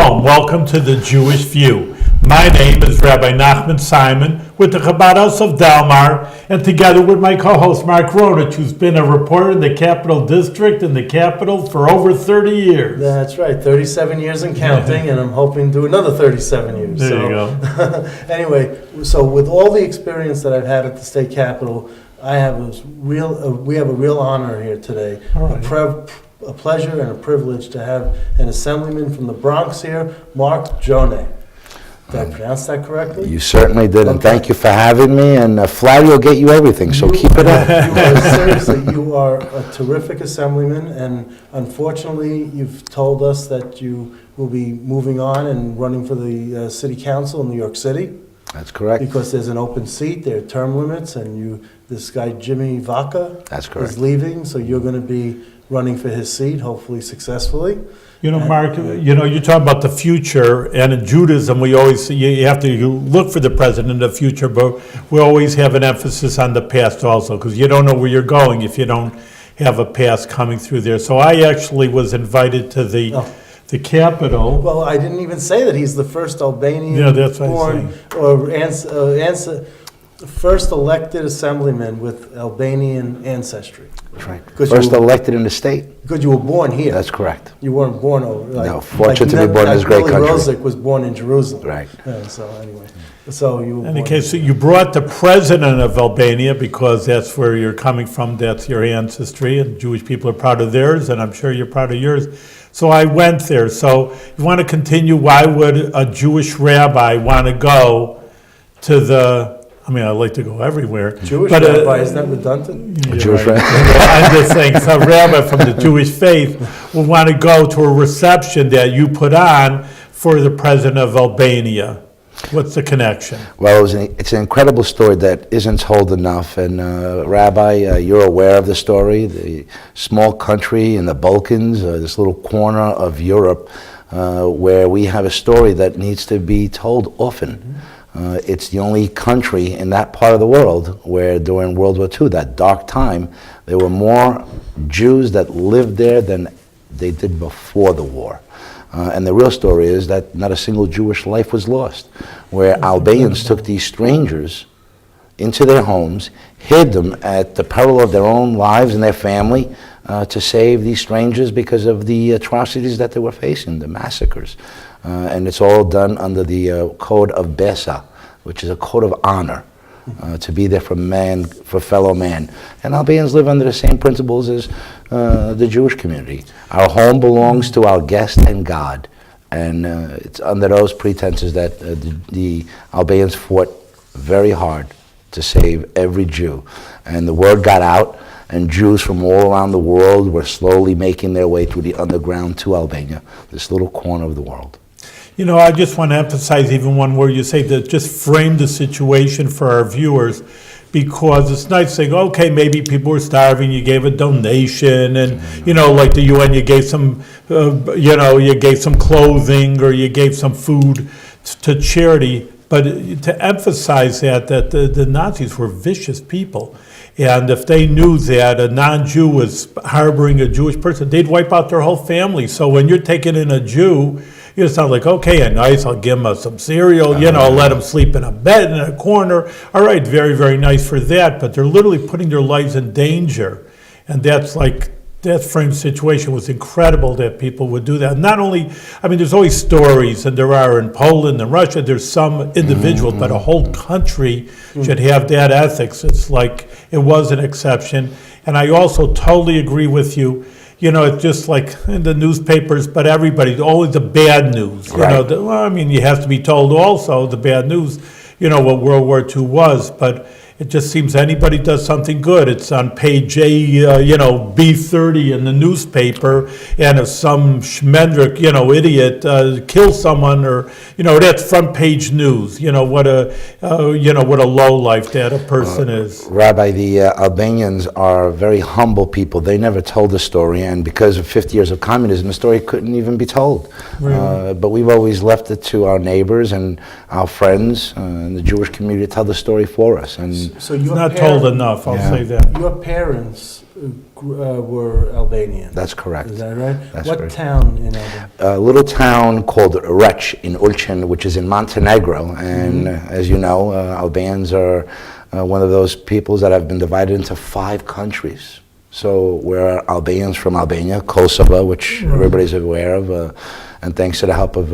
Shalom, welcome to the Jewish View. My name is Rabbi Nachman Simon with the Chabad House of Delmar, and together with my co-host Mark Gjonaj, who's been a reporter in the Capital District in the Capital for over 30 years. That's right, 37 years and counting, and I'm hoping to do another 37 years. There you go. Anyway, so with all the experience that I've had at the state capitol, we have a real honor here today. All right. A pleasure and a privilege to have an assemblyman from the Bronx here, Mark Gjonaj. Did I pronounce that correctly? You certainly did, and thank you for having me. And Flattery will get you everything, so keep it up. You are a terrific assemblyman, and unfortunately, you've told us that you will be moving on and running for the city council in New York City. That's correct. Because there's an open seat, there are term limits, and this guy Jimmy Vaca is leaving, so you're going to be running for his seat, hopefully successfully. You know, Mark, you talk about the future, and in Judaism, we always, you have to look for the president in the future, but we always have an emphasis on the past also, because you don't know where you're going if you don't have a past coming through there. So I actually was invited to the Capitol. Well, I didn't even say that he's the first Albanian born or first elected assemblyman with Albanian ancestry. That's right. First elected in the state. Because you were born here. That's correct. You weren't born over. No, fortunate to be born in this great country. Rosick was born in Jerusalem. Right. So anyway, so you were In any case, so you brought the president of Albania because that's where you're coming from, that's your ancestry, and Jewish people are proud of theirs, and I'm sure you're proud of yours. So I went there. So you want to continue, why would a Jewish rabbi want to go to I like to go everywhere. Jewish rabbi, isn't that redundant? Jewish rabbi. I'm just saying, some rabbi from the Jewish faith will want to go to a reception that you put on for the president of Albania. What's the connection? Well, it's an incredible story that isn't told enough. And Rabbi, you're aware of the story. The small country in the Balkans, this little corner of Europe, where we have a story that needs to be told often. It's the only country in that part of the world where during World War II, that dark time, there were more Jews that lived there than they did before the war. And the real story is that not a single Jewish life was lost, where Albanians took these strangers into their homes, hid them at the peril of their own lives and their family to save these strangers because of the atrocities that they were facing, the massacres. And it's all done under the code of Besa, which is a code of honor, to be there for fellow man. And Albanians live under the same principles as the Jewish community. Our home belongs to our guest and God. And it's under those pretenses that the Albanians fought very hard to save every Jew. And the word got out, and Jews from all around the world were slowly making their way through the underground to Albania, this little corner of the world. You know, I just want to emphasize even one word you say, that just frame the situation for our viewers, because it's nice saying, okay, maybe people were starving, you gave a donation, and, like the UN, you gave some, you gave some clothing, or you gave some food to charity. But to emphasize that the Nazis were vicious people. And if they knew that a non-Jew was harboring a Jewish person, they'd wipe out their whole family. So when you're taking in a Jew, it's not like, okay, nice, I'll give him some cereal, I'll let him sleep in a bed in a corner. All right, very, very nice for that. But they're literally putting their lives in danger. And that frame situation was incredible that people would do that. Not only, there's always stories, and there are in Poland and Russia, there's some individuals, but a whole country should have that ethics. It's like, it was an exception. And I also totally agree with you. It's just like in the newspapers, but everybody, always the bad news. Right. You have to be told also the bad news, what World War II was, but it just seems anybody does something good, it's on page B30 in the newspaper, and if some schmendrick, idiot kills someone, or that's front page news. What a low life that a person is. Rabbi, the Albanians are very humble people. They never told the story, and because of 50 years of communism, the story couldn't even be told. Really? But we've always left it to our neighbors and our friends in the Jewish community to tell the story for us. And so you're not told enough, I'll say that. Your parents were Albanian. That's correct. Is that right? That's what correct. town in Albania? A little town called Rech in Ulcin, which is in Montenegro. And as you know, Albanians are one of those peoples that have been divided into 5 countries. So we're Albanians from Albania, Kosovo, which everybody's aware of. And thanks to the help of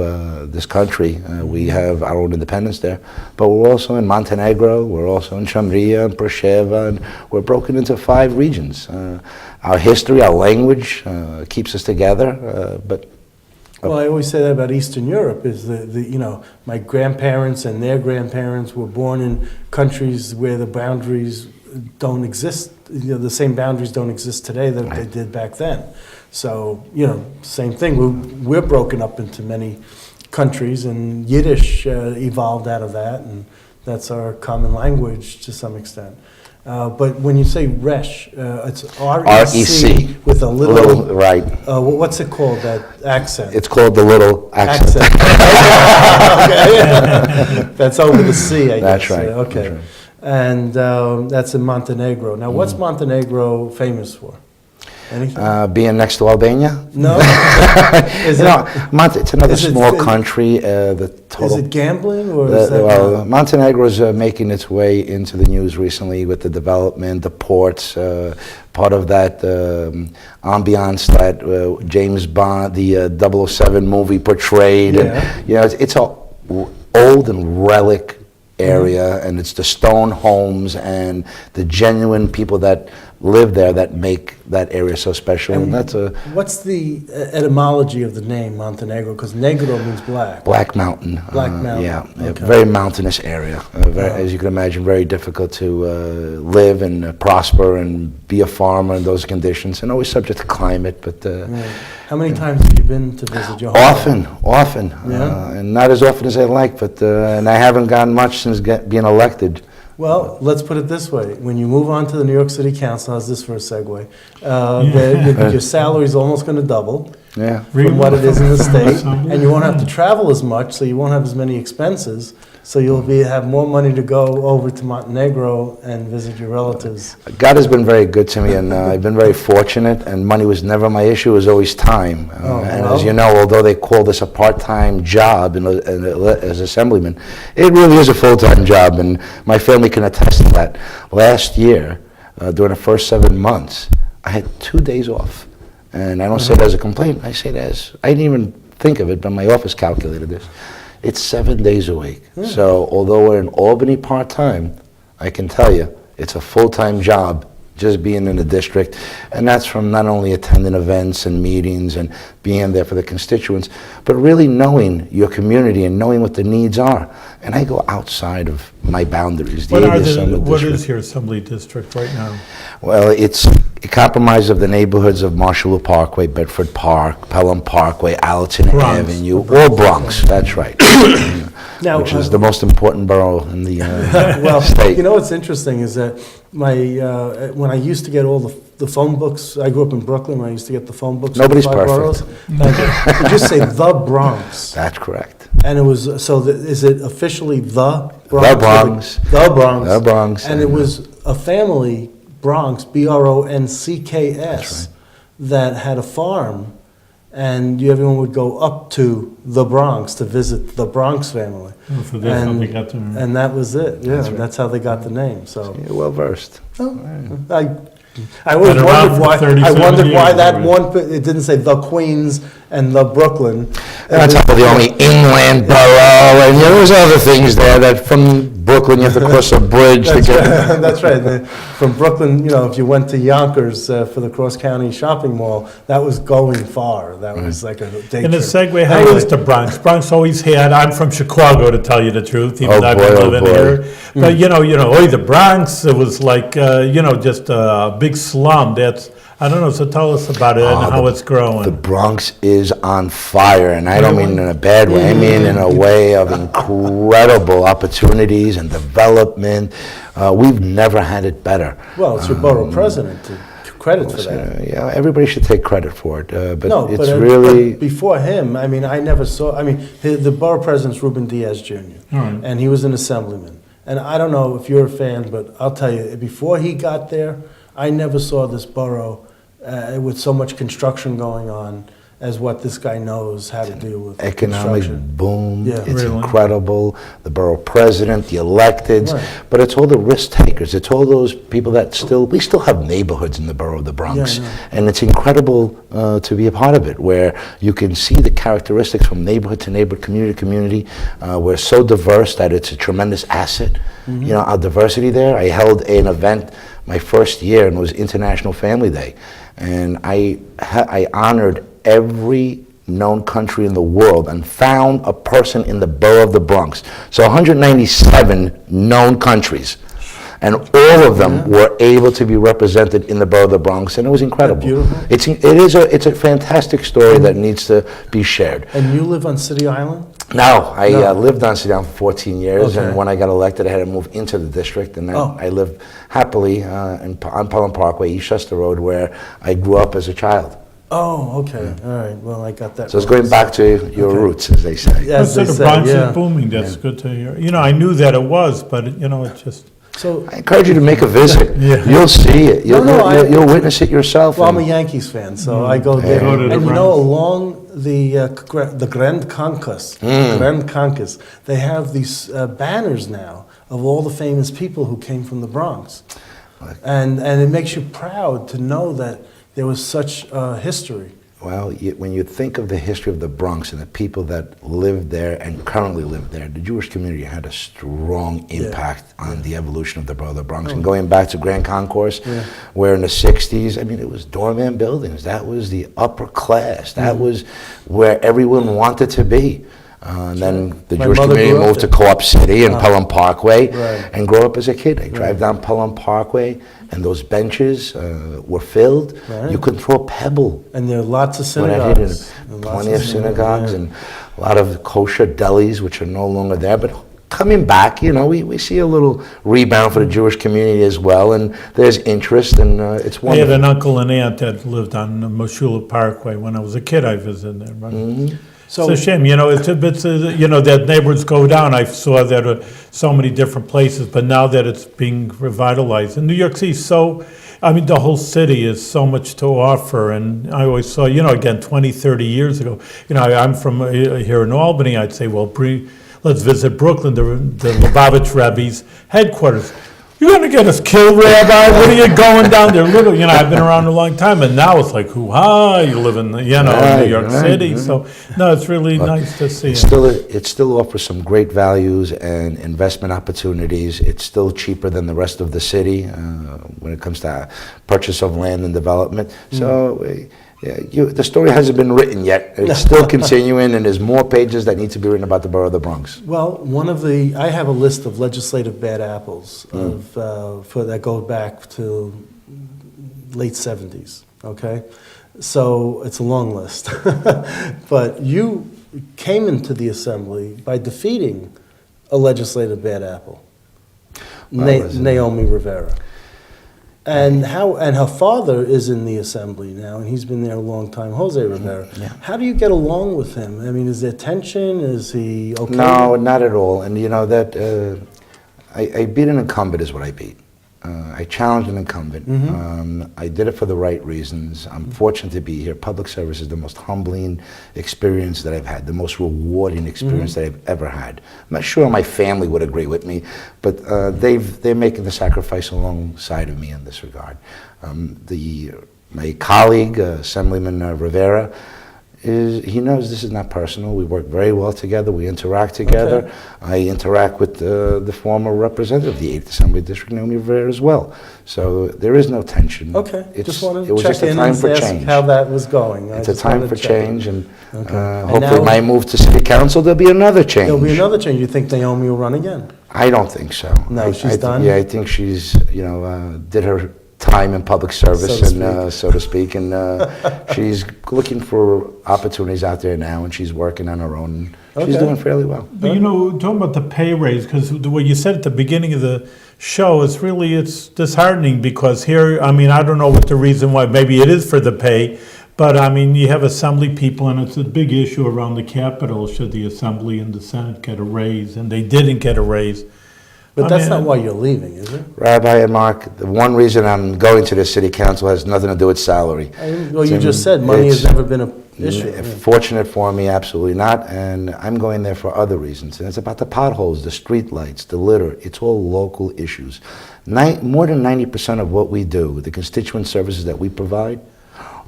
this country, we have our own independence there. But we're also in Montenegro, we're also in Chamria, and Preševa, and we're broken into 5 regions. Our history, our language keeps us together, but Well, I always say that about Eastern Europe, is you know, my grandparents and their grandparents were born in countries where the boundaries don't exist, you know, the same boundaries don't exist today that they did back then. So, you know, same thing, we're broken up into many countries, and Yiddish evolved out of that, and that's our common language to some extent. But when you say Resh, it's R-E-C with a little, right. What's it called, that accent? It's called the little accent. Okay. That's over the C, I guess. That's right. Yeah, okay. That's right. And that's in Montenegro. Now, what's Montenegro famous for? Anything? Being next to Albania? No? Is It's another is it- small country. The total. Is it gambling, or is that Well, Montenegro is making its way into the news recently with the development, the ports, part of that ambiance that James Bond, the 007 movie portrayed. Yeah. And, you know, it's a old and relic area, and it's the stone homes and the genuine people that live there that make that area so special. And that's a What's the etymology of the name Montenegro? Because negro means black. Black Mountain. Black Mountain. Yeah, Okay. very mountainous area. As you can imagine, very difficult to live and prosper and be a farmer in those conditions, and always subject to climate. But Right. How many times have you been to visit your home? often, Yeah? and not as often as I like. But and I haven't gotten much since being elected. Well, let's put it this way. When you move on to the New York City Council, how's this for a segue? Your salary is almost going to double Yeah. from what it is in the state, Somewhere. and you won't have to travel as much, so you won't have as many expenses. So you'll have more money to go over to Montenegro and visit your relatives. God has been very good to me, and I've been very fortunate, and money was never my issue, it was always time. And as you know, although they call this a part-time job as assemblyman, it really is a full-time job, and my family can attest to that. Last year, during the first 7 months, I had 2 days off. And I don't say it as a complaint, I say it as, I didn't even think of it, but my office calculated this. It's 7 days a week. So although we're in Albany part-time, I can tell you, it's a full-time job just being in the district. And that's from not only attending events and meetings and being there for the constituents, but really knowing your community and knowing what the needs are. And I go outside of my boundaries. What What is your assembly district right now? Well, it's a compromise of the neighborhoods of Marshall Parkway, Bedford Park, Pelham Parkway, Allerton Bronx. Avenue, or Bronx, that's right. Now, Which is the most important borough in the well, state. you know what's interesting is that when I used to get all the phone books, I grew up in Brooklyn, when I used to get the phone books. of the Nobody's 5 perfect. boroughs, you just say the Bronx. That's correct. And it was, is it officially the Bronx? The Bronx. The Bronx. The Bronx. And it was a family, Bronx, Bronck's, that had a farm, and everyone would go up to the Bronx to visit the Bronx family. So that's how they got to. And that was it, yeah, That's right. that's how they got the name, so. You're well versed. I always Been around wondered for why, 37 why years that already. one, it didn't say the Queens and the Brooklyn. That's the only inland borough, and there's other things there that from Brooklyn you have to cross a bridge to That's get. right. That's right. From Brooklyn, you know, if you went to Yonkers for the Cross County Shopping Mall, that was going far. That was like a day And the trip. segue, how is the Bronx? Bronx always had, I'm from Chicago, to tell you the truth, even Oh, though I've been boy, oh, living boy. here. But, the Bronx, it was like, just a big slum. That's, I don't know, so tell us about it and how it's The growing. Bronx is on fire, and I don't mean in a bad way. I mean in a way of incredible opportunities and development. We've never had it better. Well, it's your borough president to credit for that. Yeah, everybody should take credit for it, but No, it's but really. but before him, I mean, I never saw, the borough president's Ruben Diaz Jr., Right. and he was an assemblyman. And I don't know if you're a fan, but I'll tell you, before he got there, I never saw this borough with so much construction going on as what this guy knows how to deal with. Economic construction. boom. Yeah. It's Really? incredible. The borough president, the electeds, Right. but it's all the risk takers. It's all those people that we still have neighborhoods in the borough of the Bronx. Yeah, I know. And it's incredible to be a part of it, where you can see the characteristics from neighborhood to neighborhood, community to community. We're so diverse that it's a tremendous asset. Mm-hmm. You know, our diversity there. I held an event my first year, and it was International Family Day. And I honored every known country in the world and found a person in the borough of the Bronx. So 197 known countries. And all of them were able to be represented in the borough of the Bronx, and it was incredible. Beautiful. It's a fantastic story that needs to be shared. And you live on City Island? No, I No. lived on City Island for 14 years, Okay. and when I got elected, I had to move into the district, and then Oh. I lived happily on Pelham Parkway, Eastchester Road, where I grew up as a child. Oh, okay. All right. Well, I got that. So it's wrong. going back to your Okay. roots, as they say. Yeah. As So they the say, Bronx yeah. is booming, that's good to hear. You know, I knew that it was, but, you know, it just, So, I encourage you to make a visit. Yeah. You'll see it. No, You'll witness it yourself. well, I'm a and- Yankees fan, so I go there. Go to the And you Bronx. know, along the Grand Concourse, Grand Concourse, they have these banners now of all the famous people who came from the Bronx, and it makes you proud to know that there was such history. Well, when you think of the history of the Bronx and the people that lived there and currently live there, the Jewish community had a strong impact on the evolution of the borough of the Bronx. And going back to Grand Concourse, where in the 60s, I mean, it was doorman buildings. That was the upper class. That was where everyone wanted to be. And then the My Jewish mother community grew up moved to there. Co-op City and Pelham Parkway Right. and grew up as a kid. I drive down Pelham Parkway, and those benches were filled. Right. You couldn't throw a pebble. And there are lots of When I hit it, synagogues. And lots plenty of synagogues yeah. and a lot of kosher delis, which are no longer there. But coming back, you know, we see a little rebound for the Jewish community as well, and there's interest, and it's I had wonderful. an uncle and aunt that lived on Moshula Parkway. When I was a kid, I visited there. Right? So- It's a shame, you know, you know, that neighborhoods go down. I saw that so many different places, but now that it's being revitalized. And New York City I mean, the whole city is so much to offer. And I always saw, you know, again, 20, 30 years ago, you know, I'm from here in Albany. I'd say, well, let's visit Brooklyn, the Lubavitch Rebbe's headquarters. You're going to get us killed, Rabbi? What are you going down there? Little, you know, I've been around a long time, and now it's like, hoo-ha, you live in, you know, Right, New York right, City. right. So, no, it's really nice to see It still offers some great values and investment opportunities. It's still cheaper than the rest of the city when it comes to purchase of land and development. So the story hasn't been written yet. It's still continuing, and there's more pages that need to be written about the borough of the Bronx. Well, I have a list of legislative bad apples that go back to late 70s, okay? So it's a long list. But you came into the assembly by defeating a legislative bad apple, Naomi Rivera. And her father is in the assembly now, and he's been there a long time, Jose Rivera. Yeah. How do you get along with him? I mean, is there tension? Is he okay? No, not at all. And you know that I beat an incumbent is what I beat. I challenged an incumbent. I did it for the right reasons. I'm fortunate to be here. Public service is the most humbling experience that I've had, the most rewarding experience that I've ever had. I'm not sure my family would agree with me, but they're making the sacrifice alongside of me in this regard. My colleague, Assemblyman Rivera, he knows this is not personal. We work very well together. We interact together. Okay. I interact with the former representative of the 8th Assembly District, Naomi Rivera, as well. So there is no tension. Okay, It just wanted was to check just a in time and for ask change. how that was going. It's a time for change, and Okay. And hopefully now- my move to City Council, there'll be another change. There'll be another change. You think Naomi will run again? I don't think so. No, she's done? Yeah, I think she's, did her time in public service, so to speak, and she's looking for opportunities out there now, and she's working on her own. She's Okay. doing fairly well. But you know, talking about the pay raise, because what you said at the beginning of the show is really, it's disheartening because here, I mean, I don't know what the reason why, maybe it is for the pay, but I mean, you have assembly people and it's a big issue around the Capitol. Should the assembly and the Senate get a raise? And they didn't get a raise. But I that's mean, not why you're leaving, is it? Rabbi and Mark, the one reason I'm going to the city council has nothing to do with salary. Well, you just said money has never been an issue. Fortunate for me, absolutely not. And I'm going there for other reasons. And it's about the potholes, the street lights, the litter. It's all local issues. More than 90% of what we do, the constituent services that we provide,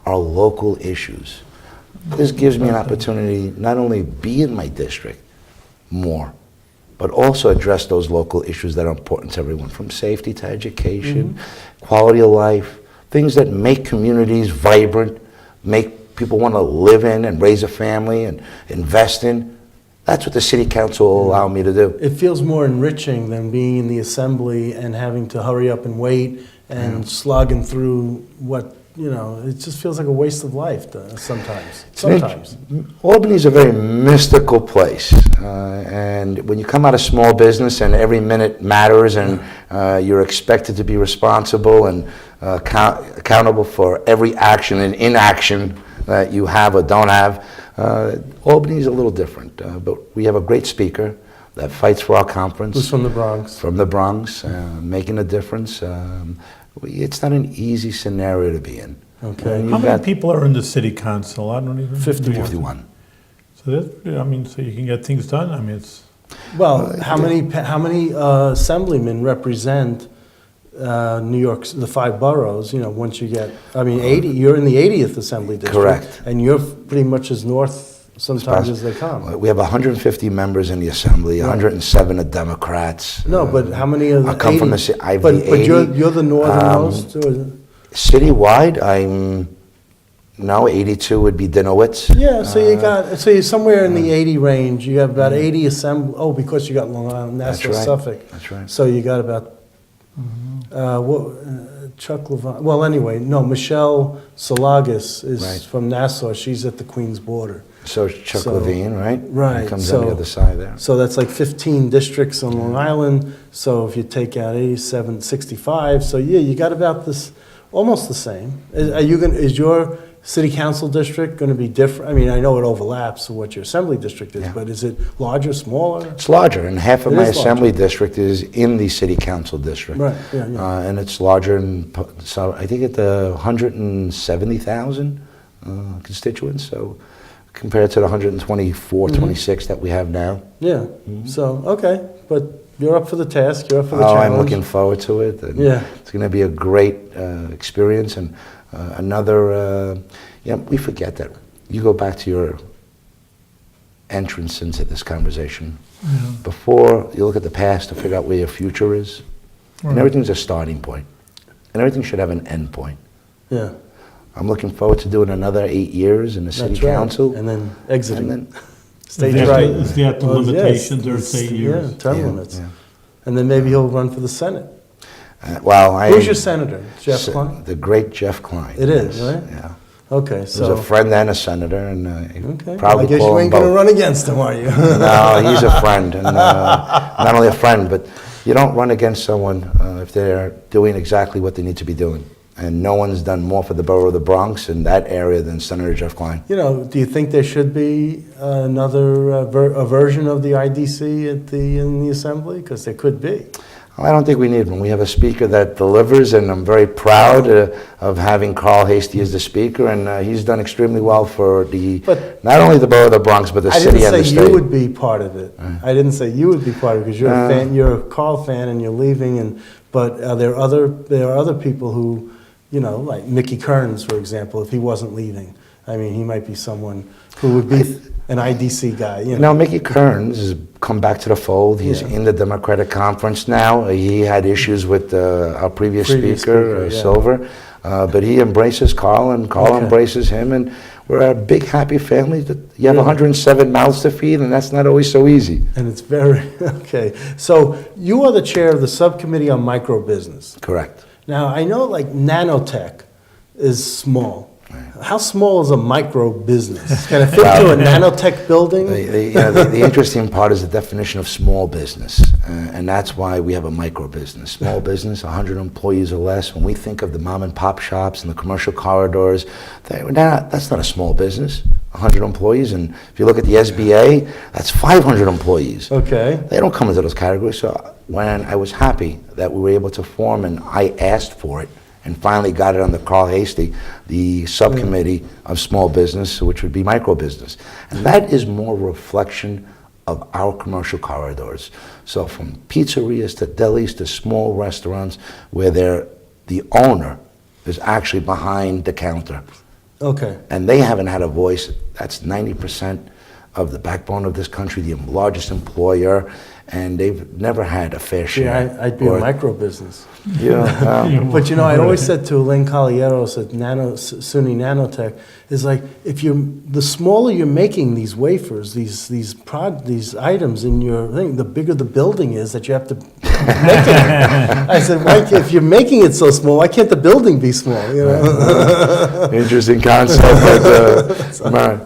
are local issues. This gives me an opportunity not only be in my district more, but also address those local issues that are important to everyone, from safety to education, quality of life, things that make communities vibrant, make people want to live in and raise a family and invest in. That's what the city council will allow me to do. It feels more enriching than being in the assembly and having to hurry up and wait and slogging through what, it just feels like a waste of life sometimes. Albany is a very mystical place. And when you come out of small business and every minute matters and you're expected to be responsible and accountable for every action and inaction that you have or don't have, Albany is a little different. But we have a great speaker that fights for our conference. Who's from the Bronx? From the Bronx, making a difference. It's not an easy scenario to be in. Okay. How many people are in the city council? I don't even. 51. So so you can get things done. I mean, it's. Well, how many assemblymen represent New York's the 5 boroughs? Once you get, 80. You're in the 80th assembly district. Correct. And you're pretty much as north sometimes as they come. We have 150 members in the assembly. 107 are Democrats. No, but how many of the I come 80? from the Ivy But 80. you're the northernmost. Citywide, 82 would be Dinowitz. Yeah, so you're somewhere in the 80 range. You have about 80 assembly. Oh, because you got Long Island, Nassau, That's right. Suffolk. That's right. So you got about Chuck Levine. Well, anyway, no. Michelle Salagis is Right. from Nassau. She's at the Queens border. So Chuck Levine, right? Right. He comes on the other side there. So that's like 15 districts on Long Island. So if you take out 87, 65, so yeah, you got about this, almost the same. Is your city council district going to be different? I know it overlaps with what your assembly district is, Yeah. but is it larger, smaller? It's larger, and half of It my is larger. assembly district is in the city council district. Right, yeah. And it's larger, so I think at the 170,000 constituents, so compared to the 124, 26 that we have now. Yeah, so, okay, but you're up for the task, you're up for the Oh, challenge. I'm looking forward to it. And Yeah. It's going to be a great experience, and another, we forget that. You go back to your entrance into this conversation. Before you look at the past to figure out where your future is, and everything's a starting point, and everything should have an end point. Yeah. I'm looking forward to doing another 8 years in the city That's right. council. And then exiting. And then- Stage Is right. that the Well, limitations, yes, or it's- 8 years? Yeah, term Yeah, limits. yeah. And then maybe he'll run for the Senate. Who's Who's your senator? Jeff Klein? The great Jeff Klein. It is, yes, right? Yeah. Okay, He was so. a friend and a senator, and Okay, well, probably I guess call you him ain't going to both. run against him, are you? No, he's a friend, and not only a friend, but you don't run against someone if they're doing exactly what they need to be doing. And no one's done more for the borough of the Bronx in that area than Senator Jeff Klein. Do you think there should be another a version of the IDC in the assembly? Because there could be. I don't think we need one. We have a speaker that delivers, and I'm very proud of having Carl Hastie as the speaker, and he's done extremely well for But- not only the borough of the Bronx, but the I city didn't and the say state. you would be part of it. I didn't say you would be part of it because you're a fan. You're a Carl fan, and you're leaving. But there are other people who, like Mickey Kearns, for example. If he wasn't leaving, he might be someone who would be an IDC guy. Now, Mickey Kearns has come back to the fold. He's in the Democratic Conference now. He had issues with our previous speaker, yeah. Silver, but he embraces Carl, and Carl embraces him, and we're a big, happy family. That you have 107 mouths to feed, and that's not always so easy. And it's very, okay. So you are the chair of the subcommittee on micro business. Correct. Now, I know like nanotech is small. How small is a micro business? Can it fit into a nanotech building? The interesting part is the definition of small business, and that's why we have a micro business. Small business, 100 employees or less. When we think of the mom and pop shops and the commercial corridors, that's not a small business. 100 employees, and if you look at the SBA, that's 500 employees. Okay. They don't come into those categories. So when I was happy that we were able to form, and I asked for it, and finally got it under Carl Hasty, the subcommittee of small business, which would be micro business. And that is more a reflection of our commercial corridors. So from pizzerias to delis to small restaurants where the owner is actually behind the counter. Okay. And they haven't had a voice. That's 90% of the backbone of this country, the largest employer, and they've never had a fair share. Yeah, I'd be a micro business. Yeah. But you know, I always said to Elaine Caballeros at SUNY Nanotech, is like, the smaller you're making these wafers, these items in your thing, the bigger the building is that you have to make it. I said, if you're making it so small, why can't the building be small? You know? Interesting concept, but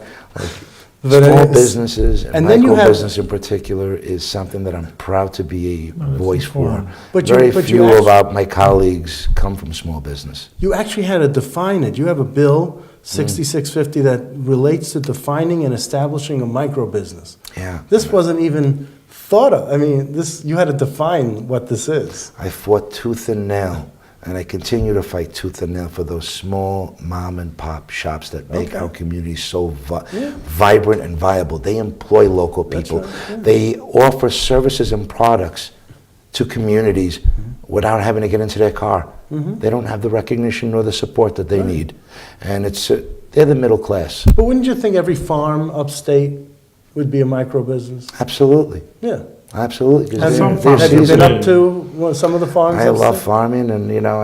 small businesses and micro business in particular is something that I'm proud to be a voice for. But Very few of my colleagues come from small business. You actually had to define it. You have a bill, 6650, that relates to defining and establishing a micro business. Yeah. This wasn't even thought of. I mean, you had to define what this is. I fought tooth and nail, and I continue to fight tooth and nail for those small mom and pop shops that make our community so vibrant and viable. They employ local people. Right, yeah. They offer services and products to communities without having to get into their car. They don't have the recognition nor the support that they need. And they're the middle class. But wouldn't you think every farm upstate would be a micro business? Absolutely. Yeah. Absolutely. Have you been up to some of the farms? I love farming, and you know,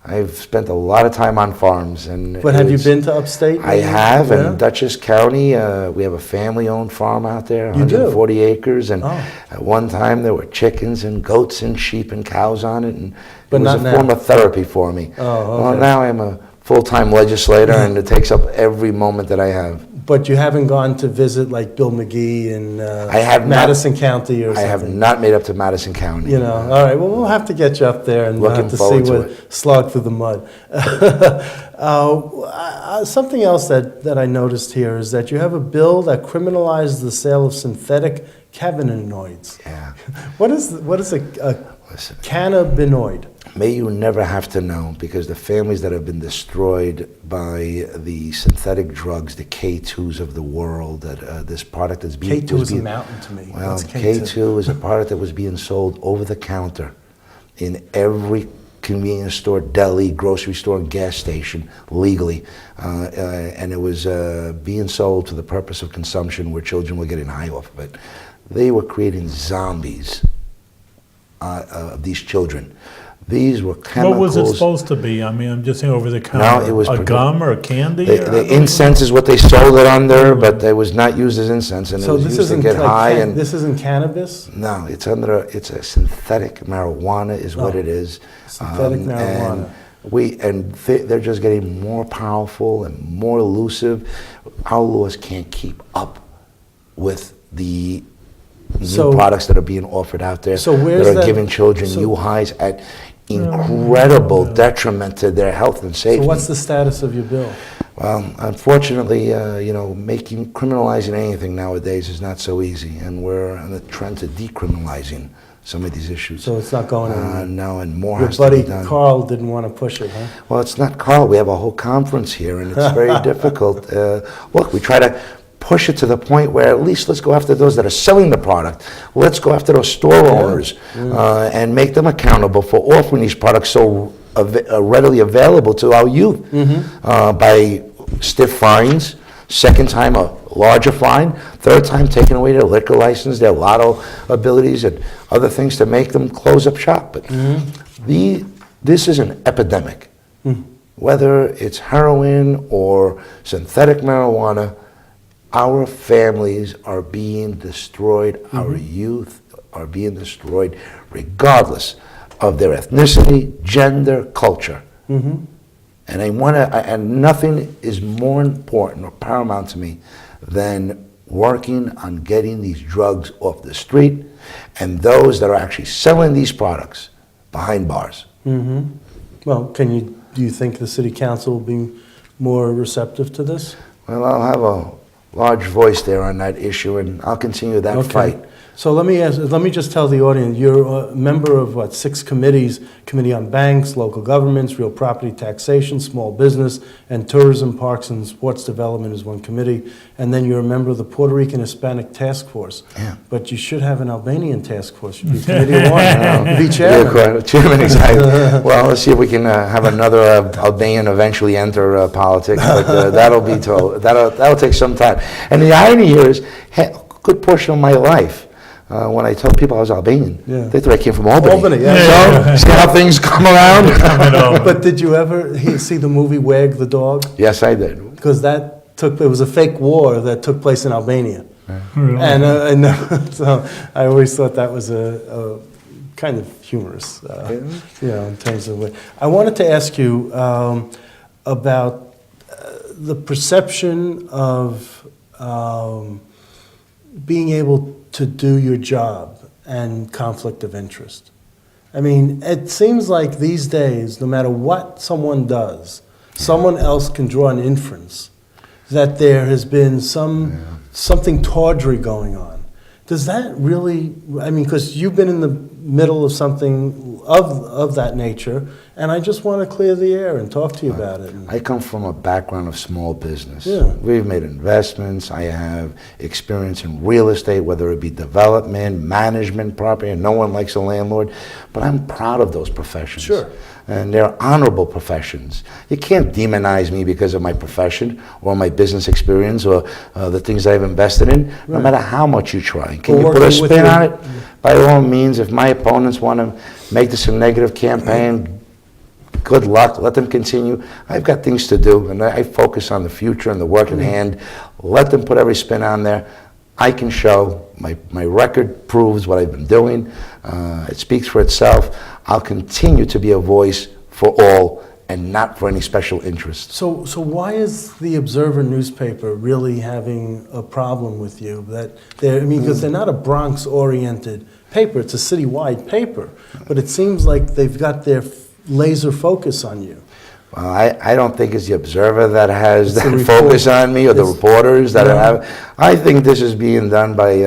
I've spent a lot of time on farms. But have you been to upstate? I have, in Dutchess County. We have a family-owned farm out there, 140 acres, and at one time there were chickens and goats and sheep and cows on it, and it was a form of therapy for me. Well, now I'm a full-time legislator, and it takes up every moment that I have. But you haven't gone to visit like Bill McGee in Madison County or something? I have not made up to Madison County. You know, all right. Well, we'll have to get you up there and we'll have to see what slog through the mud. Something else that I noticed here is that you have a bill that criminalizes the sale of synthetic cannabinoids. Yeah. What is a cannabinoid? May you never have to know, because the families that have been destroyed by the synthetic drugs, the K2s of the world, that this product is being... K2 is a mountain to me. Well, K2 is a product that was being sold over the counter in every convenience store, deli, grocery store, and gas station legally. And it was being sold for the purpose of consumption where children were getting high off of it. They were creating zombies of these children. These were chemicals. What was it supposed to be? I mean, I'm just saying over the counter. No, it was a gum or a candy? The incense is what they sold it under, but it was not used as incense, and so it was this used to isn't get like high. And this isn't cannabis? No, it's a synthetic marijuana is what it is. Synthetic marijuana. And they're just getting more powerful and more elusive. Our laws can't keep up with the new products that are being offered out there that are giving children new highs at incredible detriment to their health and safety. So what's the status of your bill? Well, unfortunately, criminalizing anything nowadays is not so easy, and we're on the trend to decriminalizing some of these issues. So it's not going on. No, and more Your has to be done. Your buddy Carl didn't want to push it, huh? Well, it's not Carl. We have a whole conference here, and it's very difficult. Look, we try to push it to the point where at least let's go after those that are selling the product. Let's go after those store owners and make them accountable for offering these products so readily available to our youth by stiff fines, second time a larger fine, third time taking away their liquor license, their lotto abilities, and other things to make them close up shop. But this is an epidemic. Whether it's heroin or synthetic marijuana, our families are being destroyed, our youth are being destroyed, regardless of their ethnicity, gender, culture. And and nothing is more important or paramount to me than working on getting these drugs off the street and those that are actually selling these products behind bars. Well, do you think the city council will be more receptive to this? Well, I'll have large voice there on that issue, and I'll continue that fight. So let me just tell the audience, you're a member of what, 6 committees: Committee on Banks, Local Governments, Real Property Taxation, Small Business, and Tourism, Parks and Sports Development is one committee. And then you're a member of the Puerto Rican Hispanic Task Force. Yeah. But you should have an Albanian task force. You'd be committee of one. You'd be chairman. Yeah, chairman, exactly. Well, let's see if we can have another Albanian eventually enter politics, but that'll take some time. And the irony here is, a good portion of my life, when I told people I was Albanian, they thought I came from Albany. So, see how things come around? But did you ever see the movie Wag the Dog? Yes, I did. Because it was a fake war that took place in Albania. Really? And so I always thought that was a kind of humorous, in terms of what. I wanted to ask you about the perception of being able to do your job and conflict of interest. I mean, it seems like these days, no matter what someone does, someone else can draw an inference that there has been something tawdry going on. Does that really, I mean, because you've been in the middle of something of that nature, and I just want to clear the air and talk to you about it. I come from a background of small business. Yeah. We've made investments. I have experience in real estate, whether it be development, management, property, and no one likes a landlord, but I'm proud of those professions. Sure. And they're honorable professions. You can't demonize me because of my profession or my business experience or the things I've invested in, no matter how much you try. Can you put a spin on it? By all means, if my opponents want to make this a negative campaign, good luck, let them continue. I've got things to do, and I focus on the future and the work in hand. Let them put every spin on there. I can show, my record proves what I've been doing. It speaks for itself. I'll continue to be a voice for all and not for any special interest. So why is the Observer newspaper really having a problem with you? Because they're not a Bronx-oriented paper. It's a citywide paper. But it seems like they've got their laser focus on you. Well, I don't think it's the Observer that has that focus on me or the reporters that have. I think this is being done by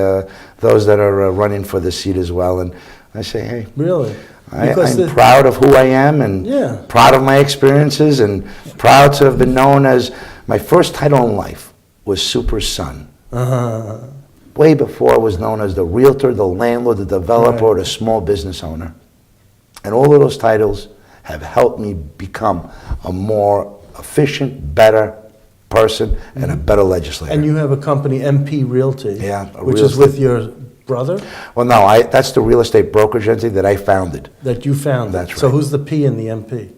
those that are running for the seat as well. And I say, hey. Really? I'm proud of who I am and proud of my experiences and proud to have been known as, my first title in life was Super Son. Way before I was known as the realtor, the landlord, the developer, or the small business owner. And all of those titles have helped me become a more efficient, better person and a better legislator. And you have a company, MP Realty, which is with your brother? Well, no, that's the real estate brokerage entity that I founded. That you founded? That's right. So who's the P in the MP?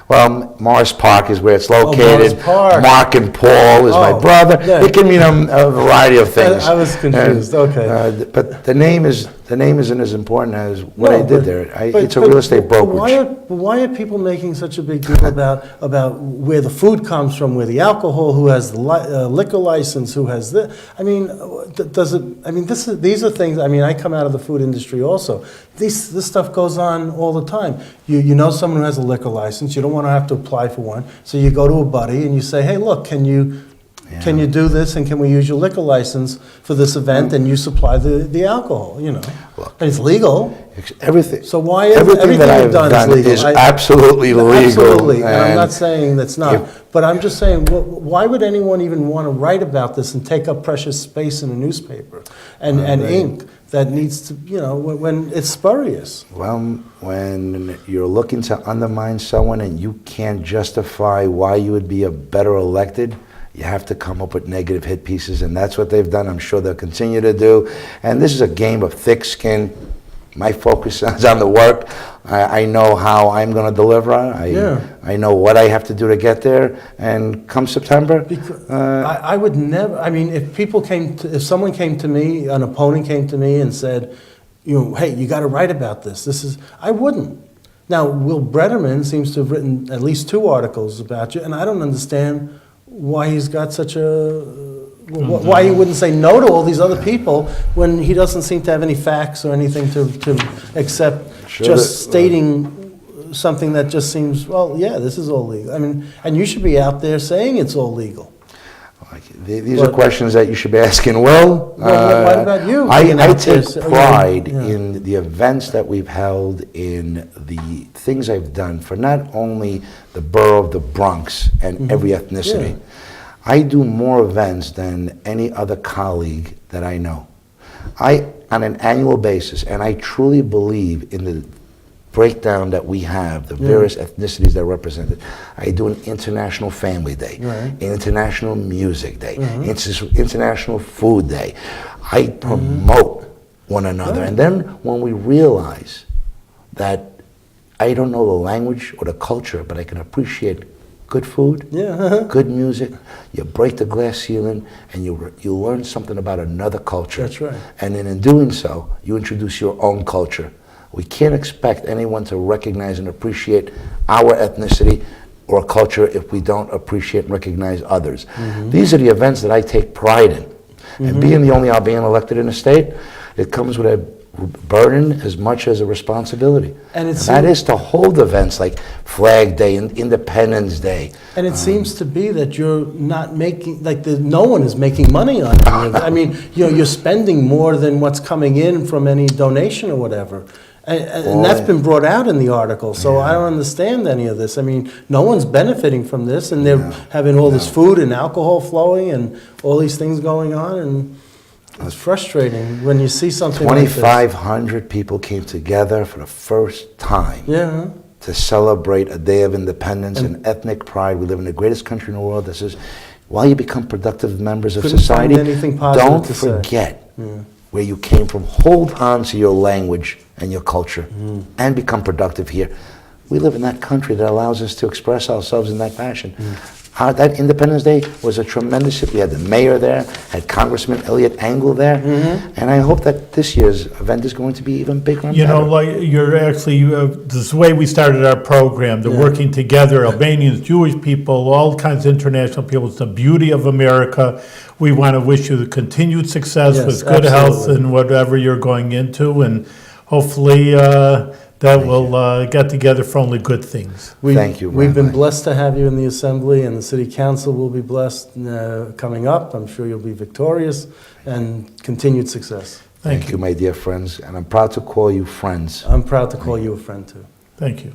Well, Morris Park is where it's located. Morris Park. Mark and Paul is my brother. Yeah. It can mean a variety of things. I was confused. Okay. But the name isn't as important as what I did there. It's a real estate brokerage. Why are people making such a big deal about where the food comes from, where the alcohol, who has the liquor license, who has this? I mean, these are things. I mean, I come out of the food industry also. This stuff goes on all the time. You know someone who has a liquor license. You don't want to have to apply for one, so you go to a buddy and you say, "Hey, look, can you do this, and can we use your liquor license for this event?" And you supply the alcohol. You know, and it's legal. Everything. So why is everything that I've done is absolutely legal. Absolutely, and I'm not saying that's not. But I'm just saying, why would anyone even want to write about this and take up precious space in a newspaper and ink that needs to, when it's spurious? Well, when you're looking to undermine someone and you can't justify why you would be a better elected, you have to come up with negative hit pieces, and that's what they've done. I'm sure they'll continue to do. And this is a game of thick skin. My focus is on the work. I know how I'm going to deliver. I know what I have to do to get there. And come September, I would never. I mean, if someone came to me, an opponent came to me and said, hey, you got to write about this. I wouldn't. Now, Will Bretterman seems to have written at least 2 articles about you, and I don't understand why he's got such why he wouldn't say no to all these other people when he doesn't seem to have any facts or anything to accept, stating something that just seems, this is all legal. I mean, and you should be out there saying it's all legal. These are questions that you should be asking Will. Well, what about you? I Being out take there, pride yeah. in the events that we've held, in the things I've done for not only the borough of the Bronx and every ethnicity. Yeah. I do more events than any other colleague that I know. On an annual basis, and I truly believe in the breakdown that we have, the various ethnicities that are represented. I do an International Family Day, an International Music Day, International Food Day. I promote one another. And then when we realize that I don't know the language or the culture, but I can appreciate good food, good music, you break the glass ceiling, and you learn something about another culture. That's right. And then in doing so, you introduce your own culture. We can't expect anyone to recognize and appreciate our ethnicity or culture if we don't appreciate and recognize others. These are the events that I take pride in. And being the only Albanian elected in the state, it comes with a burden as much as a responsibility. And that is to hold events like Flag Day and Independence Day. And it seems to be that you're not making, like no one is making money on it. I mean, you're spending more than what's coming in from any donation or whatever. And that's been brought out in the article, so I don't understand any of this. I mean, no one's benefiting from this, and they're having all this food and alcohol flowing and all these things going on, and it's frustrating when you see something like this. 2,500 people came together for the first time to celebrate a day of independence and ethnic pride. We live in the greatest country in the world that says, while you become productive members of society, don't forget where you came from. Hold on to your language and your culture and become productive here. We live in that country that allows us to express ourselves in that fashion. That Independence Day was a tremendous hit. We had the mayor there, had Congressman Elliot Engel there, and I hope that this year's event is going to be even bigger and better. You know, like you're actually, this way we started our program, the working together, Albanians, Jewish people, all kinds of international people. It's the beauty of America. We want to wish you continued success with good health and whatever you're going into, and hopefully that will get together for only good things. Thank you, We've been Rabbi. blessed to have you in the Assembly, and the City Council will be blessed coming up. I'm sure you'll be victorious, and continued success. Thank you, my dear friends, and I'm proud to call you friends. I'm proud to call you a friend, too. Thank you.